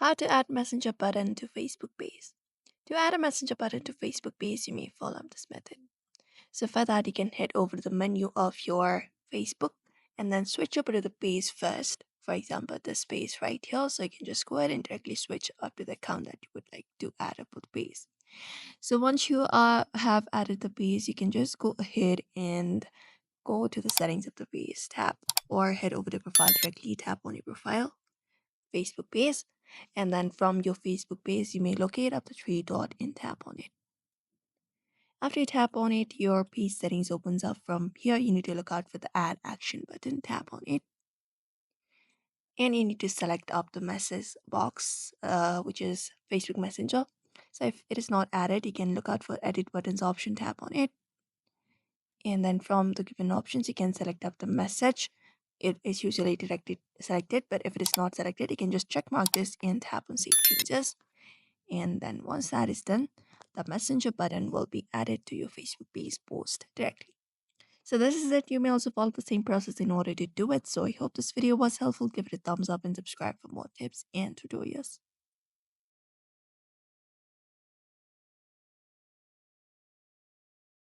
How to add Messenger button to Facebook page. To add a Messenger button to Facebook page, you may follow this method. So for that, you can head over to the menu of your Facebook and then switch over to the page first. For example, this page right here. So you can just go ahead and directly switch up to the account that you would like to add up with the page. So once you have added the page, you can just go ahead and go to the settings of the page tab or head over to profile directly, tap on your profile Facebook page, and then from your Facebook page, you may locate up the three dot and tap on it. After you tap on it, your page settings opens up. From here, you need to look out for the Add Action button, tap on it, and you need to select up the message box, which is Facebook Messenger. So if it is not added, you can look out for Edit buttons option, tap on it, and then from the given options, you can select up the message. It is usually selected, but if it is not selected, you can just check mark this and tap on Save Changes. And then once that is done, the Messenger button will be added to your Facebook page post directly. So this is it. You may also follow the same process in order to do it. So I hope this video was helpful. Give it a thumbs up and subscribe for more tips and tutorials.